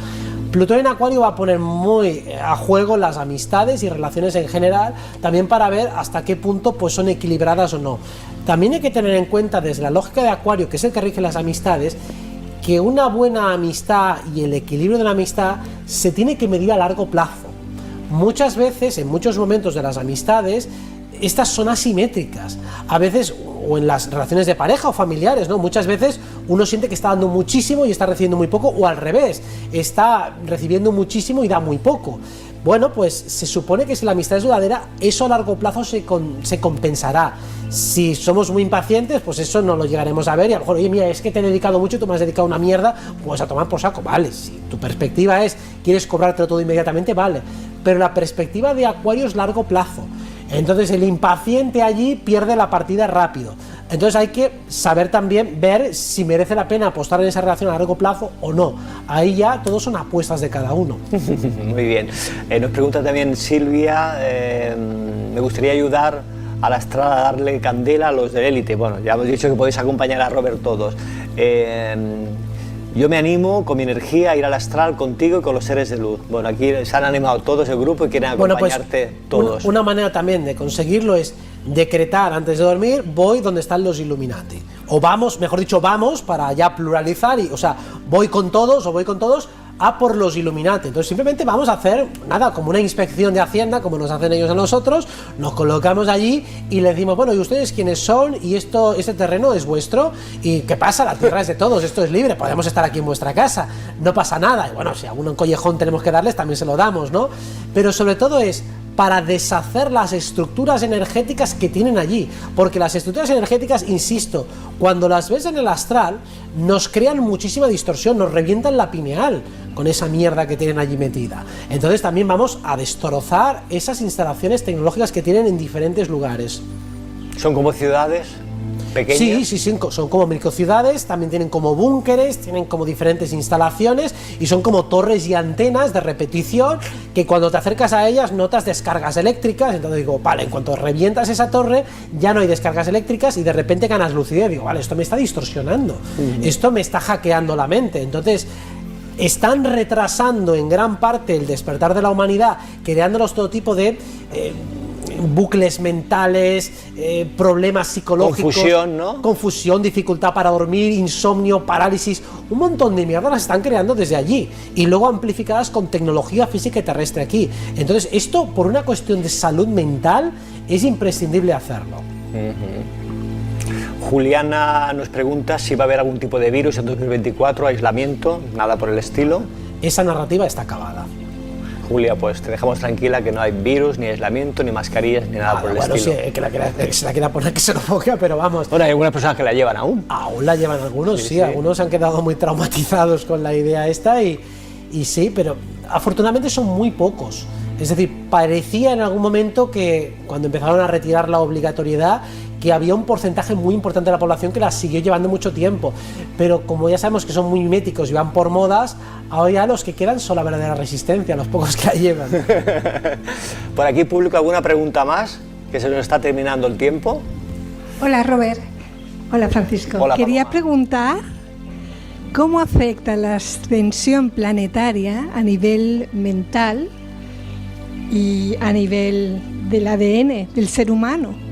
Plutón en Acuario va a poner muy a juego las amistades y relaciones en general, también para ver hasta qué punto pues, son equilibradas o no. También hay que tener en cuenta desde la lógica de Acuario, que es el que rige las amistades, que una buena amistad y el equilibrio de la amistad se tiene que medir a largo plazo. Muchas veces, en muchos momentos de las amistades, estas son asimétricas. A veces, o en las relaciones de pareja o familiares, ¿no? Muchas veces uno siente que está dando muchísimo y está recibiendo muy poco, o al revés, está recibiendo muchísimo y da muy poco. Bueno, pues se supone que si la amistad es duradera, eso a largo plazo se compensará. Si somos muy impacientes, pues eso no lo llegaremos a ver y a lo mejor, oye, mira, es que te he dedicado mucho y tú me has dedicado una mierda, pues a tomar por saco, vale. Si tu perspectiva es, quieres cobrártelo todo inmediatamente, vale. Pero la perspectiva de Acuario es largo plazo. Entonces el impaciente allí pierde la partida rápido. Entonces hay que saber también ver si merece la pena apostar en esa relación a largo plazo o no. Ahí ya todos son apuestas de cada uno. Muy bien. Nos pregunta también Silvia, me gustaría ayudar al astral a darle candela a los de élite. Bueno, ya hemos dicho que podéis acompañar a Robert todos. Yo me animo con mi energía a ir al astral contigo y con los seres de luz. Bueno, aquí se han animado todos el grupo y quieren acompañarte todos. Una manera también de conseguirlo es decretar antes de dormir, voy donde están los Illuminati. O vamos, mejor dicho, vamos para ya pluralizar, o sea, voy con todos o voy con todos a por los Illuminati. Entonces simplemente vamos a hacer, nada, como una inspección de Hacienda, como nos hacen ellos a nosotros, nos colocamos allí y le decimos, bueno, ¿y ustedes quiénes son? Y este terreno es vuestro, ¿y qué pasa? La tierra es de todos, esto es libre, podemos estar aquí en vuestra casa, no pasa nada. Y bueno, si a algún collejón tenemos que darles, también se lo damos, ¿no? Pero sobre todo es, para deshacer las estructuras energéticas que tienen allí, porque las estructuras energéticas, insisto, cuando las ves en el astral, nos crean muchísima distorsión, nos revientan la pineal con esa mierda que tienen allí metida. Entonces también vamos a destrozar esas instalaciones tecnológicas que tienen en diferentes lugares. ¿Son como ciudades pequeñas? Sí, son como microciudades, también tienen como búnkeres, tienen como diferentes instalaciones y son como torres y antenas de repetición que cuando te acercas a ellas notas descargas eléctricas. Entonces digo, vale, en cuanto revientas esa torre ya no hay descargas eléctricas y de repente ganas lucidez. Digo, vale, esto me está distorsionando, esto me está hackeando la mente. Entonces están retrasando en gran parte el despertar de la humanidad, creándonos todo tipo de bucles mentales, problemas psicológicos, confusión, ¿no? Confusión, dificultad para dormir, insomnio, parálisis, un montón de mierda las están creando desde allí y luego amplificadas con tecnología física y terrestre aquí. Entonces esto, por una cuestión de salud mental, es imprescindible hacerlo. Juliana nos pregunta si va a haber algún tipo de virus en 2024, aislamiento, nada por el estilo. Esa narrativa está acabada. Julia, pues te dejamos tranquila que no hay virus, ni aislamiento, ni mascarillas, ni nada por el estilo. Sí, que se la quiera poner que se lo ponga, pero vamos. Bueno, hay algunas personas que la llevan aún. Aún la llevan algunos, sí, algunos han quedado muy traumatizados con la idea esta y sí, pero afortunadamente son muy pocos. Es decir, parecía en algún momento que cuando empezaron a retirar la obligatoriedad, que había un porcentaje muy importante de la población que la siguió llevando mucho tiempo, pero como ya sabemos que son muy miméticos y van por modas, ahora ya los que quedan son la verdadera resistencia, los pocos que la llevan. Por aquí, público, ¿alguna pregunta más? Que se nos está terminando el tiempo. Hola, Robert. Hola, Francisco. Hola, quería Paloma. preguntar cómo afecta la ascensión planetaria a nivel mental y a nivel del ADN del ser humano.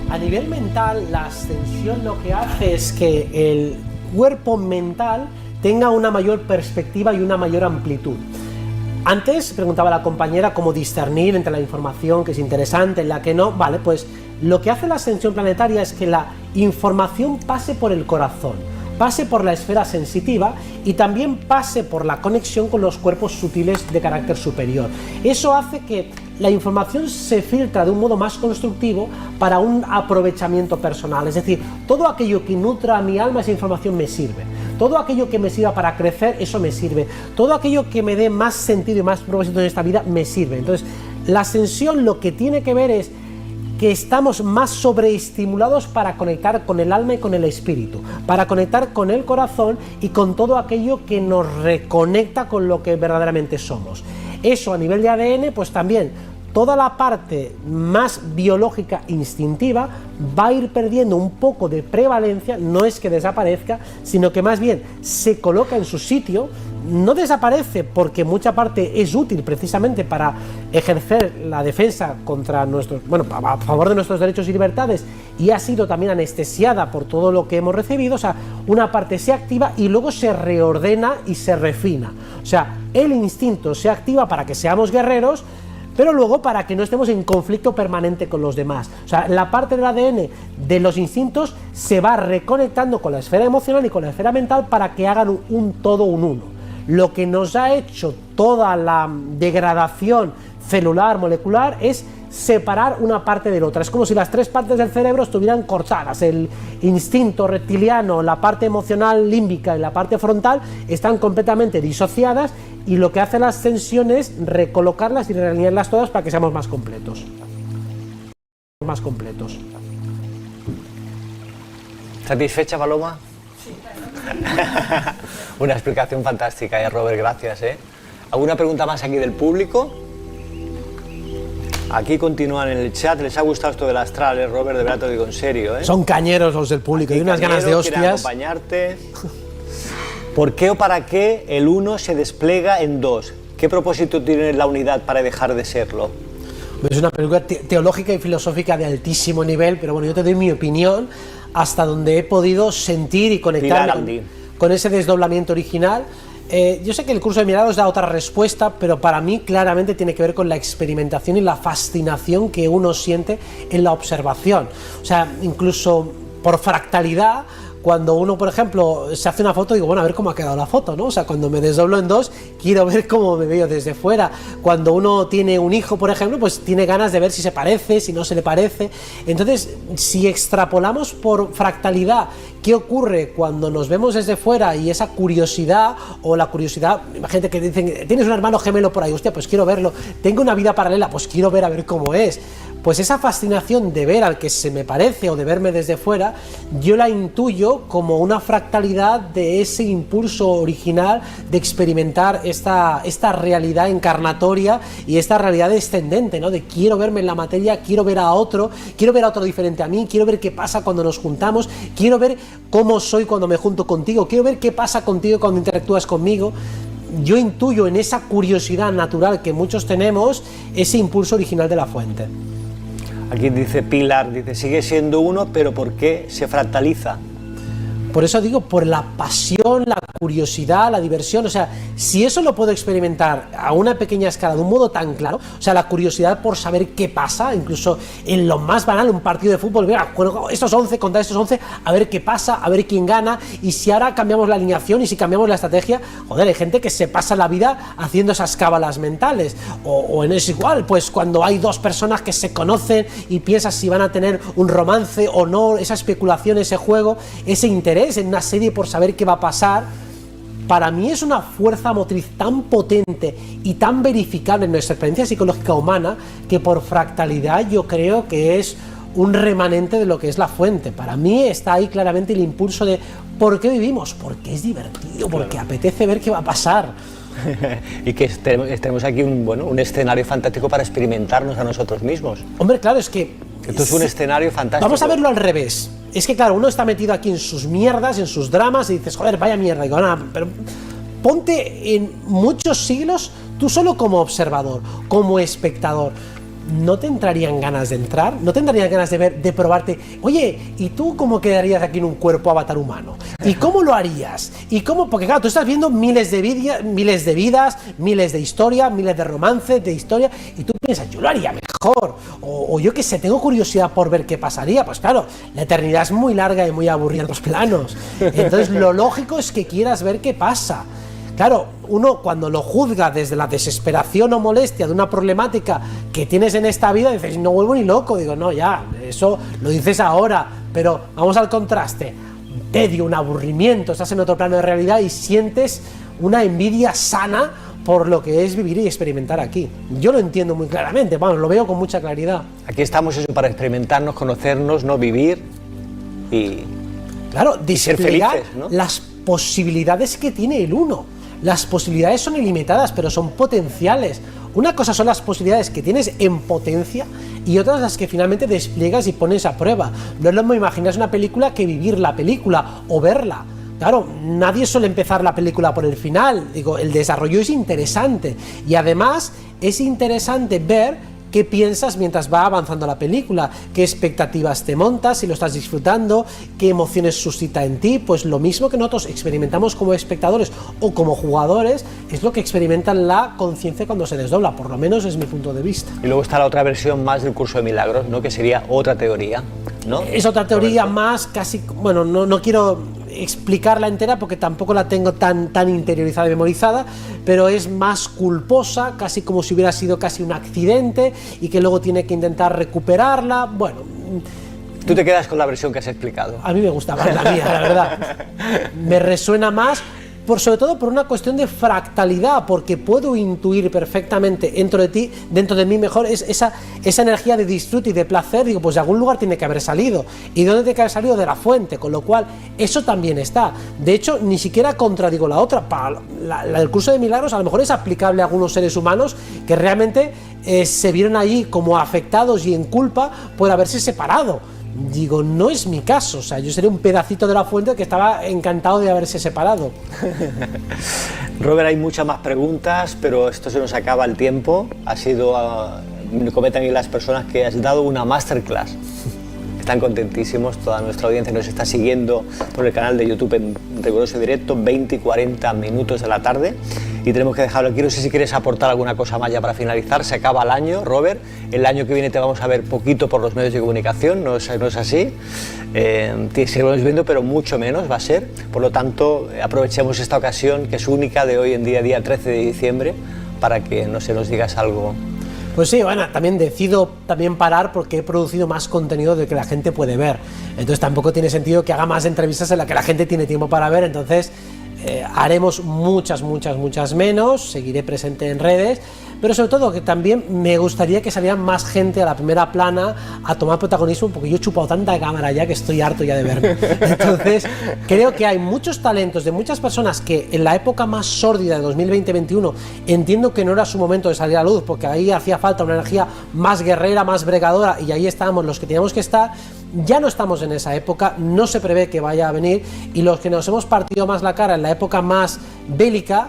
A nivel mental, la ascensión lo que hace es que el cuerpo mental tenga una mayor perspectiva y una mayor amplitud. Antes preguntaba la compañera cómo discernir entre la información que es interesante y la que no. Vale, pues lo que hace la ascensión planetaria es que la información pase por el corazón, pase por la esfera sensitiva y también pase por la conexión con los cuerpos sutiles de carácter superior. Eso hace que la información se filtra de un modo más constructivo para un aprovechamiento personal. Es decir, todo aquello que nutra a mi alma, esa información me sirve. Todo aquello que me sirva para crecer, eso me sirve. Todo aquello que me dé más sentido y más propósito en esta vida, me sirve. Entonces, la ascensión lo que tiene que ver es que estamos más sobreestimulados para conectar con el alma y con el espíritu, para conectar con el corazón y con todo aquello que nos reconecta con lo que verdaderamente somos. Eso a nivel de ADN, pues también toda la parte más biológica instintiva va a ir perdiendo un poco de prevalencia, no es que desaparezca, sino que más bien se coloca en su sitio. No desaparece porque mucha parte es útil precisamente para ejercer la defensa contra nuestros, a favor de nuestros derechos y libertades, y ha sido también anestesiada por todo lo que hemos recibido. O sea, una parte se activa y luego se reordena y se refina. O sea, el instinto se activa para que seamos guerreros, pero luego para que no estemos en conflicto permanente con los demás. O sea, la parte del ADN de los instintos se va reconectando con la esfera emocional y con la esfera mental para que hagan un todo, un uno. Lo que nos ha hecho toda la degradación celular, molecular, es separar una parte de la otra. Es como si las tres partes del cerebro estuvieran cortadas. El instinto reptiliano, la parte emocional límbica y la parte frontal están completamente disociadas, y lo que hace la ascensión es recolocarlas y realinearlas todas para que seamos más completos. ¿Satisfecha, Paloma? Sí. Una explicación fantástica, Robert, gracias. ¿Alguna pregunta más aquí del público? Aquí continúan en el chat. ¿Les ha gustado esto del astral, Robert? De verdad te lo digo en serio. Son cañeros los del público y unas ganas de hostias. Acompañarte. ¿Por qué o para qué el uno se despliega en dos? ¿Qué propósito tiene la unidad para dejar de serlo? Es una pregunta teológica y filosófica de altísimo nivel, pero bueno, yo te doy mi opinión hasta donde he podido sentir y conectarme con ese desdoblamiento original. Yo sé que el curso de Milagros da otra respuesta, pero para mí claramente tiene que ver con la experimentación y la fascinación que uno siente en la observación. O sea, incluso por fractalidad, cuando uno, por ejemplo, se hace una foto, digo, bueno, a ver cómo ha quedado la foto, ¿no? O sea, cuando me desdoblo en dos, quiero ver cómo me veo desde fuera. Cuando uno tiene un hijo, por ejemplo, pues tiene ganas de ver si se parece, si no se le parece. Entonces, si extrapolamos por fractalidad qué ocurre cuando nos vemos desde fuera y esa curiosidad, o la curiosidad, imagínate que dicen, tienes un hermano gemelo por ahí, hostia, pues quiero verlo, tengo una vida paralela, pues quiero ver a ver cómo es. Pues esa fascinación de ver al que se me parece o de verme desde fuera, yo la intuyo como una fractalidad de ese impulso original de experimentar esta realidad encarnatoria y esta realidad descendente, ¿no? De quiero verme en la materia, quiero ver a otro diferente a mí, quiero ver qué pasa cuando nos juntamos, quiero ver cómo soy cuando me junto contigo, quiero ver qué pasa contigo cuando interactúas conmigo. Yo intuyo en esa curiosidad natural que muchos tenemos ese impulso original de la fuente. Aquí dice Pilar, dice, sigue siendo uno, pero ¿por qué se fractaliza? Por eso digo, por la pasión, la curiosidad, la diversión. O sea, si eso lo puedo experimentar a una pequeña escala de un modo tan claro, o sea, la curiosidad por saber qué pasa, incluso en lo más banal, un partido de fútbol, mira, estos 11 contra estos 11, a ver qué pasa, a ver quién gana, y si ahora cambiamos la alineación y si cambiamos la estrategia, joder, hay gente que se pasa la vida haciendo esas cábalas mentales, o en eso igual, pues cuando hay dos personas que se conocen y piensas si van a tener un romance o no, esa especulación, ese juego, ese interés en una serie por saber qué va a pasar, para mí es una fuerza motriz tan potente y tan verificable en nuestra experiencia psicológica humana que por fractalidad yo creo que es un remanente de lo que es la fuente. Para mí está ahí claramente el impulso de ¿por qué vivimos? Porque es divertido, porque apetece ver qué va a pasar. Y que tenemos aquí un escenario fantástico para experimentarnos a nosotros mismos. Hombre, claro, es que... Esto es un escenario fantástico. Vamos a verlo al revés. Es que claro, uno está metido aquí en sus mierdas, en sus dramas, y dices, joder, vaya mierda. Y digo, no, pero ponte en muchos siglos tú solo como observador, como espectador. ¿No te entrarían ganas de entrar? ¿No te entrarían ganas de ver, de probarte? Oye, ¿y tú cómo quedarías aquí en un cuerpo avatar humano? ¿Y cómo lo harías? ¿Y cómo? Porque claro, tú estás viendo miles de vidas, miles de historias, miles de romances, de historia, y tú piensas, yo lo haría mejor. O yo qué sé, tengo curiosidad por ver qué pasaría. Pues claro, la eternidad es muy larga y muy aburrida en los planos. Entonces lo lógico es que quieras ver qué pasa. Claro, uno cuando lo juzga desde la desesperación o molestia de una problemática que tienes en esta vida, dices, no vuelvo ni loco. Digo, no, ya, eso lo dices ahora, pero vamos al contraste. Un tedio, un aburrimiento, estás en otro plano de realidad y sientes una envidia sana por lo que es vivir y experimentar aquí. Yo lo entiendo muy claramente, vamos, lo veo con mucha claridad. Aquí estamos eso para experimentarnos, conocernos, no vivir y... Claro, ser felices, ¿no? Las posibilidades que tiene el uno. Las posibilidades son ilimitadas, pero son potenciales. Una cosa son las posibilidades que tienes en potencia y otras las que finalmente despliegas y pones a prueba. No es lo mismo imaginar una película que vivir la película o verla. Claro, nadie suele empezar la película por el final. Digo, el desarrollo es interesante y además es interesante ver qué piensas mientras va avanzando la película, qué expectativas te montas, si lo estás disfrutando, qué emociones suscita en ti. Pues lo mismo que nosotros experimentamos como espectadores o como jugadores, es lo que experimenta la conciencia cuando se desdobla, por lo menos es mi punto de vista. Y luego está la otra versión más del curso de milagros, ¿no? Que sería otra teoría, ¿no? Es otra teoría más casi, bueno, no quiero explicarla entera porque tampoco la tengo tan interiorizada y memorizada, pero es más culposa, casi como si hubiera sido casi un accidente y que luego tiene que intentar recuperarla. Bueno, tú te quedas con la versión que has explicado. A mí me gusta más la mía, la verdad. Me resuena más, sobre todo por una cuestión de fractalidad, porque puedo intuir perfectamente dentro de mí mejor, esa energía de disfrute y de placer. Digo, pues de algún lugar tiene que haber salido. ¿Y dónde tiene que haber salido? De la fuente, con lo cual eso también está. De hecho, ni siquiera contradigo la otra. Para el curso de milagros a lo mejor es aplicable a algunos seres humanos que realmente se vieron allí como afectados y en culpa por haberse separado. Digo, no es mi caso, o sea, yo sería un pedacito de la fuente que estaba encantado de haberse separado. Robert, hay muchas más preguntas, pero esto se nos acaba el tiempo. Ha sido, me comentan aquí las personas que has dado una masterclass. Están contentísimos, toda nuestra audiencia nos está siguiendo por el canal de YouTube en riguroso directo, 20 y 40 minutos de la tarde. y tenemos que dejarlo aquí. No sé si quieres aportar alguna cosa más ya para finalizar. Se acaba el año, Robert. El año que viene te vamos a ver poquito por los medios de comunicación, no es así. Te seguimos viendo, pero mucho menos va a ser. Por lo tanto, aprovechemos esta ocasión, que es única, de hoy en día 13 de diciembre, para que, no sé, nos digas algo. Pues sí, bueno, también decido parar porque he producido más contenido del que la gente puede ver. Entonces tampoco tiene sentido que haga más entrevistas en las que la gente tiene tiempo para ver. Entonces haremos muchas menos, seguiré presente en redes, pero sobre todo que también me gustaría que saliera más gente a la primera plana a tomar protagonismo, porque yo he chupado tanta cámara ya que estoy harto ya de verme. Entonces creo que hay muchos talentos de muchas personas que en la época más sórdida de 2020-21 entiendo que no era su momento de salir a la luz, porque ahí hacía falta una energía más guerrera, más bregadora, y ahí estábamos los que teníamos que estar. Ya no estamos en esa época, no se prevé que vaya a venir, y los que nos hemos partido más la cara en la época más bélica,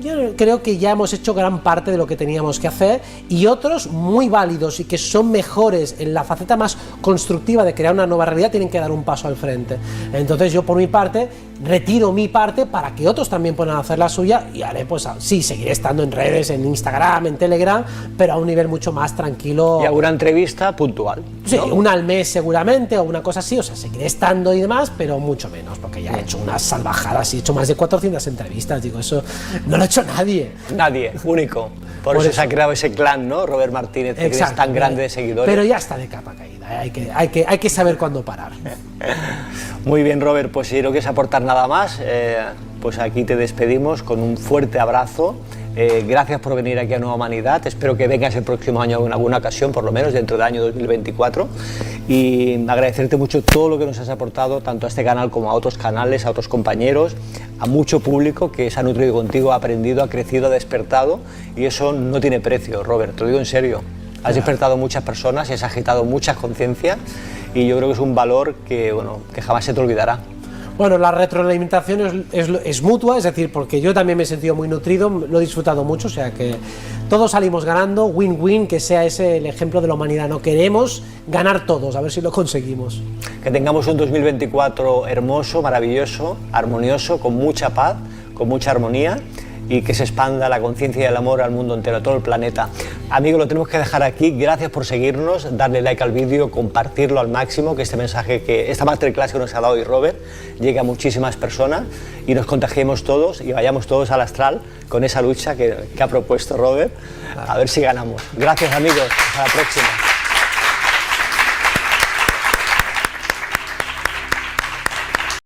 yo creo que ya hemos hecho gran parte de lo que teníamos que hacer, y otros muy válidos y que son mejores en la faceta más constructiva de crear una nueva realidad tienen que dar un paso al frente. Entonces yo por mi parte retiro mi parte para que otros también puedan hacer la suya, y haré, pues sí, seguiré estando en redes, en Instagram, en Telegram, pero a un nivel mucho más tranquilo. Y alguna entrevista puntual, ¿no? Sí, una al mes seguramente, o una cosa así, o sea, seguiré estando y demás, pero mucho menos, porque ya he hecho unas salvajadas y he hecho más de 400 entrevistas, digo, eso no lo ha hecho nadie. Nadie, único. Por eso se ha creado ese clan, ¿no? Robert Martínez, que es tan grande de seguidores. Pero ya está de capa caída, hay que saber cuándo parar. Muy bien, Robert, pues si no quieres aportar nada más, pues aquí te despedimos con un fuerte abrazo. Gracias por venir aquí a Nueva Humanidad. Espero que vengas el próximo año en alguna ocasión, por lo menos dentro del año 2024. Y agradecerte mucho todo lo que nos has aportado, tanto a este canal como a otros canales, a otros compañeros, a mucho público que se ha nutrido contigo, ha aprendido, ha crecido, ha despertado. Y eso no tiene precio, Robert, te lo digo en serio. Has despertado muchas personas y has agitado muchas conciencias, y yo creo que es un valor que, bueno, que jamás se te olvidará. Bueno, la retroalimentación es mutua, es decir, porque yo también me he sentido muy nutrido, lo he disfrutado mucho, o sea que todos salimos ganando, win-win, que sea ese el ejemplo de la humanidad. No queremos ganar todos, a ver si lo conseguimos. Que tengamos un 2024 hermoso, maravilloso, armonioso, con mucha paz, con mucha armonía, y que se expanda la conciencia y el amor al mundo entero, a todo el planeta. Amigos, lo tenemos que dejar aquí. Gracias por seguirnos, darle like al vídeo, compartirlo al máximo, que este mensaje, que esta masterclass que nos ha dado hoy Robert, llegue a muchísimas personas y nos contagiemos todos y vayamos todos al astral con esa lucha que ha propuesto Robert, a ver si ganamos. Gracias, amigos, hasta la próxima.